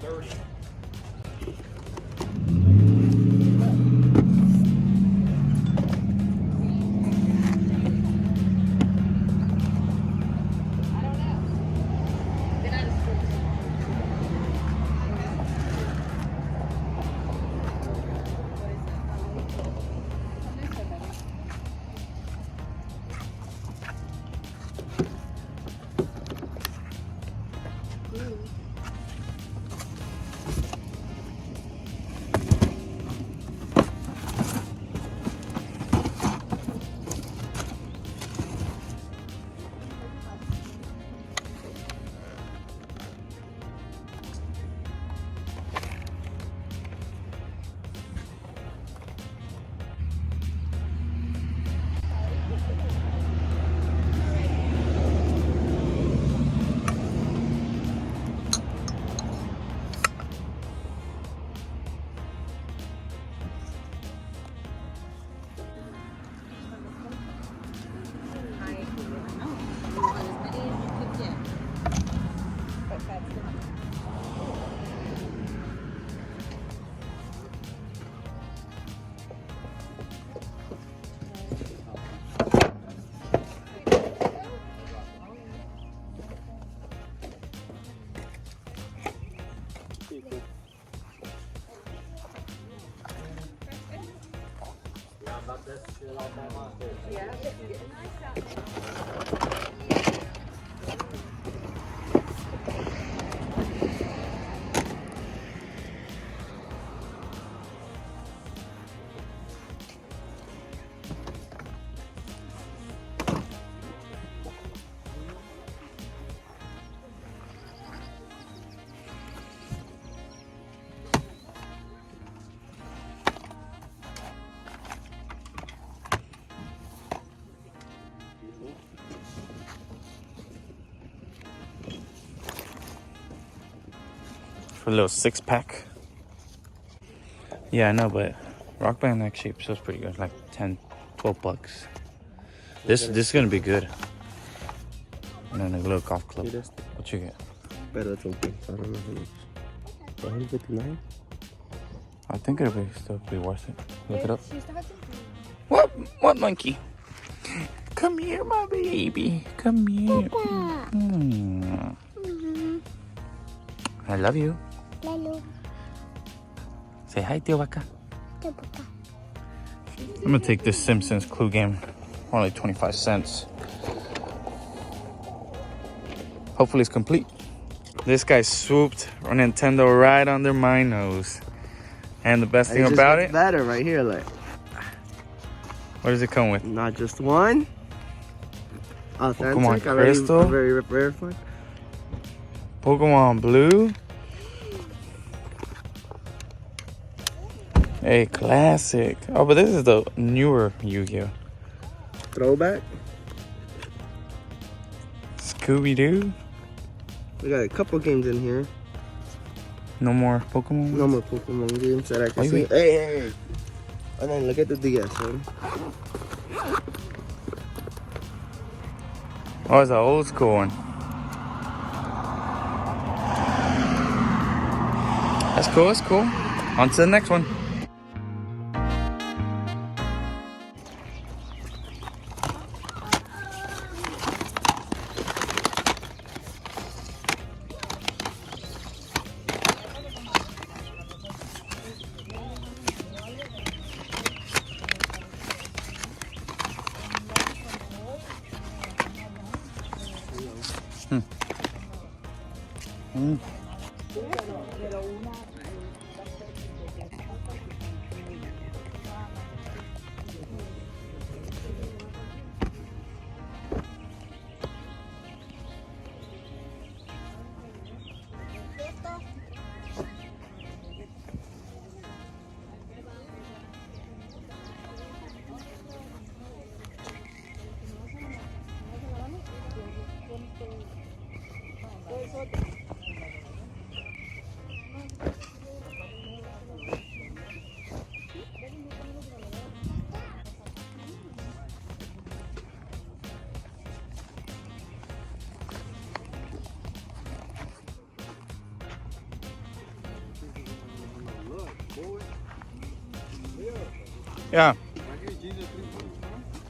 30. For a little 6-pack. Yeah, I know, but Rock Band actually feels pretty good. Like 10, 12 bucks. This is gonna be good. And then a little golf club. What you get? Pero it's okay. I don't know how much. 159? I think it'll still be worth it. Look it up. What monkey? Come here, my baby. Come here. I love you. Hello. Say hi, Tio Vaca. I'm gonna take this Simpsons Clue game. Only 25 cents. Hopefully it's complete. This guy swooped Nintendo right under my nose. And the best thing about it, better right here, like. what does it come with? Not just one. Authentic, Pokemon Crystal. A very rare one. Pokemon Blue. A classic. Oh, but this is the newer Yu-Gi-Oh. Throwback. Scooby-Doo. We got a couple games in here. No more Pokemon. No more Pokemon games that I can see. Wait. Hey. And then look at the DS one. Oh, it's an old school one. That's cool, that's cool. On to the next one. Yeah.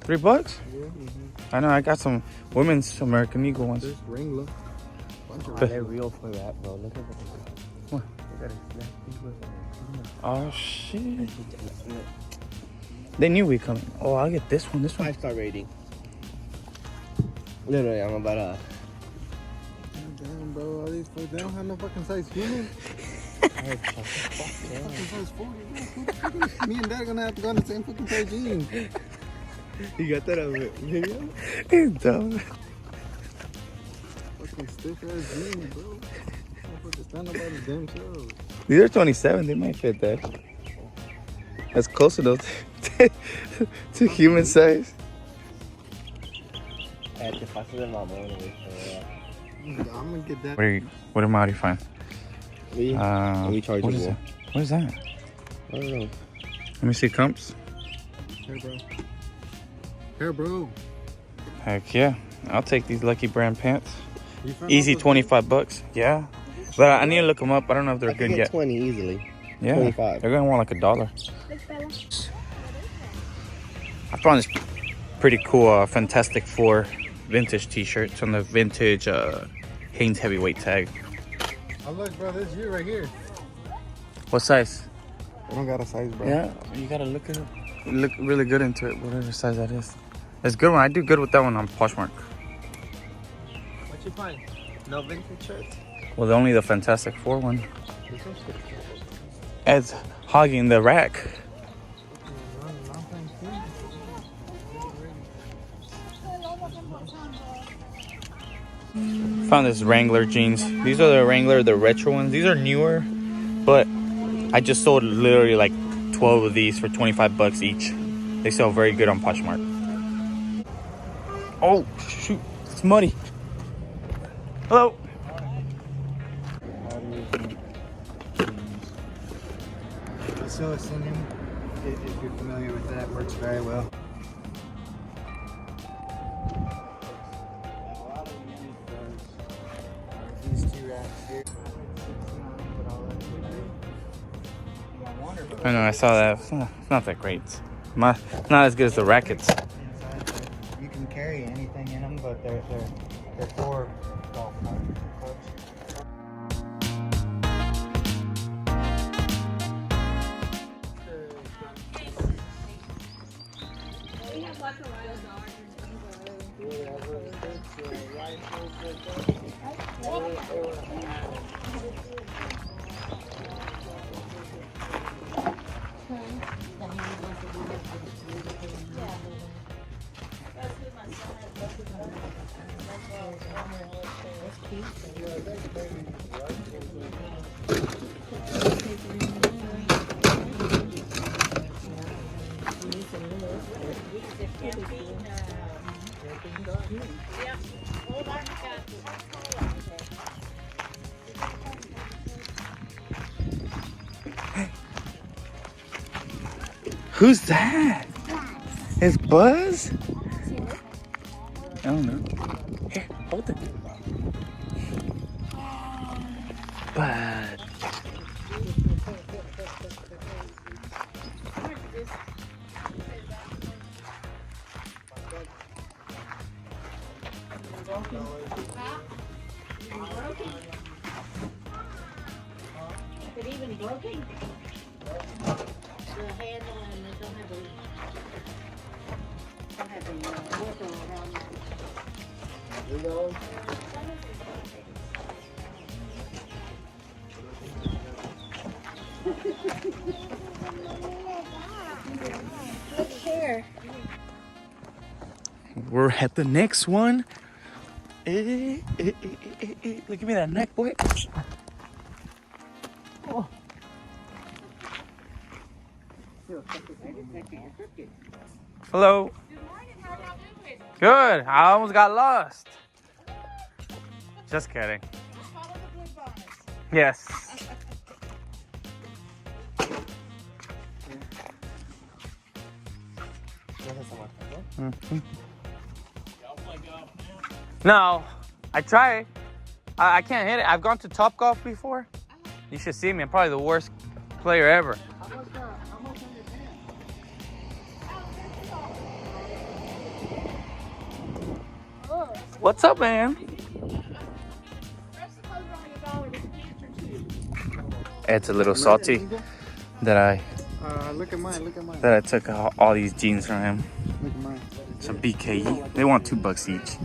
$3? Yeah. I know. I got some women's American Eagle ones. This Wrangler. They're real for that, bro. Look at that. What? They got a Oh shit! They knew we coming. Oh, I'll get this one. This one. 5-star rating. Literally, I'm about to. Damn, bro, all these folks, they don't have no fucking size human. Fucking size 40, bro. Me and Dad are gonna have to go in the same fucking pair of jeans. You got that on video? He's dumb. Fucking stiff ass jeans, bro. Motherfuckers stand up by the damn selves. These are 27. They might fit that. That's close enough to human size. I'm gonna get that. What am I find? Rechargeable. What is that? What is that? I don't know. Let me see comps. Here, bro. Here, bro. Heck yeah. I'll take these Lucky Brand pants. You found Easy out those $25. Yeah. But I need to look them up. I don't know if they're I could good get yet. 20 easily. Yeah. 25. They're going to want like $1. I found this pretty cool Fantastic Four vintage t-shirt. It's on the vintage Hanes heavyweight tag. Oh, look, bro, this is you right here. What size? I don't got a size, bro. Yeah, you gotta look at it. Look really good into it, whatever size that is. It's a good one. I do good with that one on Poshmark. What you find? No vintage shirts? Well, only the Fantastic Four one. It's hogging the rack. Found this Wrangler jeans. These are the Wrangler, the retro ones. These are newer, but I just sold literally like 12 of these for $25 each. They sell very good on Poshmark. Oh shoot, it's muddy. Hello. So singing, if you're familiar with that, works very well. These two racks here. I know, I saw that. It's not that great. Not as good as the rackets. You can carry anything in them, but they're for golf clubs. Who's that? It's Buzz? I don't know. Here, hold it. Bud. Is it even broken? The handle and they don't have the worker around it. Look here. We're at the next one. Look at me, that neck, boy. Oh. Hello. Good morning, how are y'all doing? Good. I almost got lost. Just kidding. Just follow the blue bars. Yes. Mhm. No, I try. I can't hit it. I've gone to Top Golf before. You should see me. I'm probably the worst player ever. What's up, man? It's a little salty that I Look at mine. Look at mine. took all these jeans from him. Look at mine. Some BKE. They want $2 each.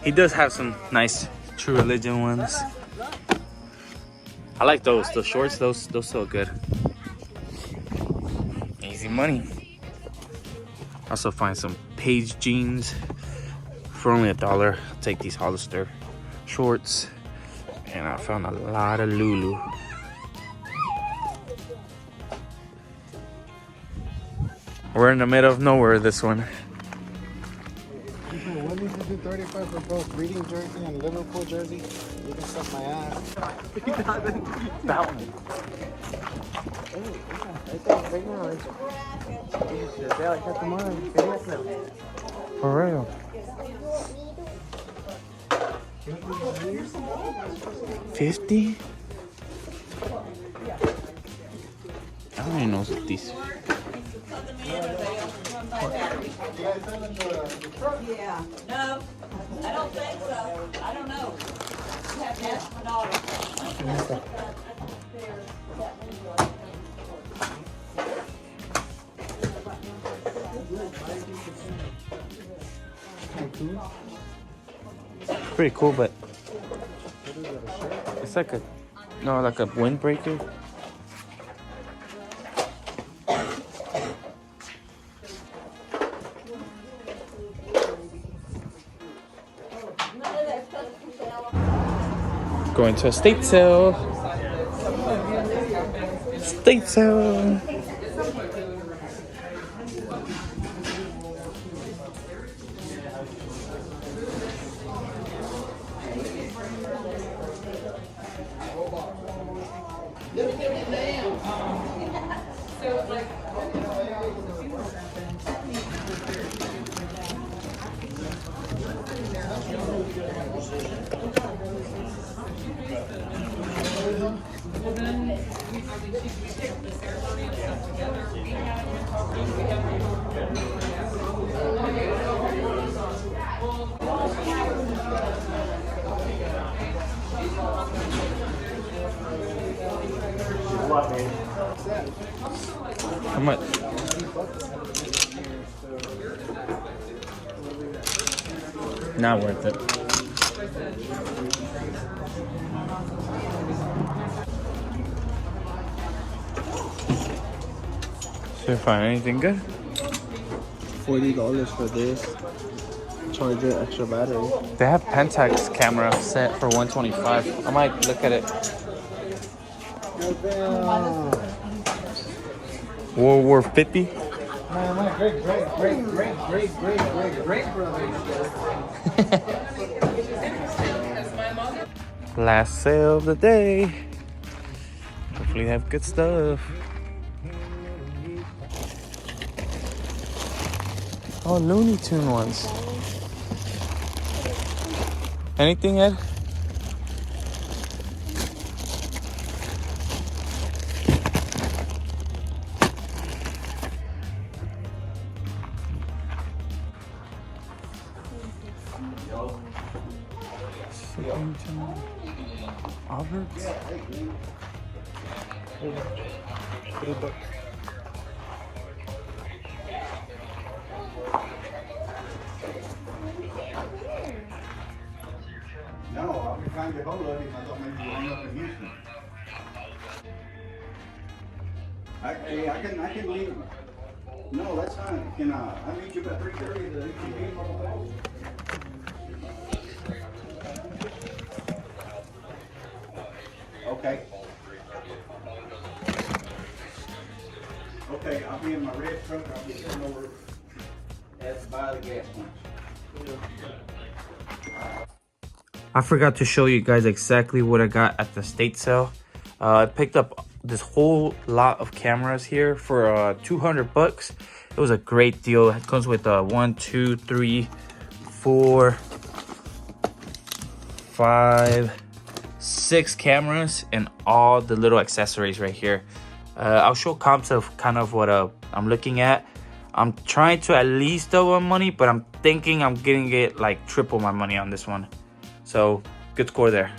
He does have some nice True Religion ones. I like those. Those shorts, those so good. Easy money. Also find some Page jeans for only $1. I'll take these Hollister shorts. And I found a lot of Lulu. We're in the middle of nowhere, this one. What did you do 35 for both Reading jersey and Liverpool jersey? You can suck my ass. That one. For real. $50? I don't even know what these. Yeah. No, I don't think so. I don't know. You have to ask my daughter. Pretty cool, but it's like a windbreaker. Going to a state sale. State sale. How much? Not worth it. Should I find anything good? $40 for this. Charger, extra battery. They have Pentax camera set for $125. I might look at it. World War 50. Man, my great brother. Last sale of the day. Hopefully they have good stuff. Oh, Looney Tune ones. Anything, Ed? Alberts? No, I'll be trying to get hold of him. I thought maybe you were up in Houston. I can leave. No, that's fine. Can I meet you about 3:30 at the HEB? Okay. Okay, I'll be in my red truck. I'll be sitting over by the gas pump. I forgot to show you guys exactly what I got at the state sale. I picked up this whole lot of cameras here for 200 bucks. It was a great deal. It comes with 1, 2, 3, 4, 5, 6 cameras and all the little accessories right here. I'll show comps of kind of what I'm looking at. I'm trying to at least double my money, but I'm thinking I'm getting it like triple my money on this one. So good score there.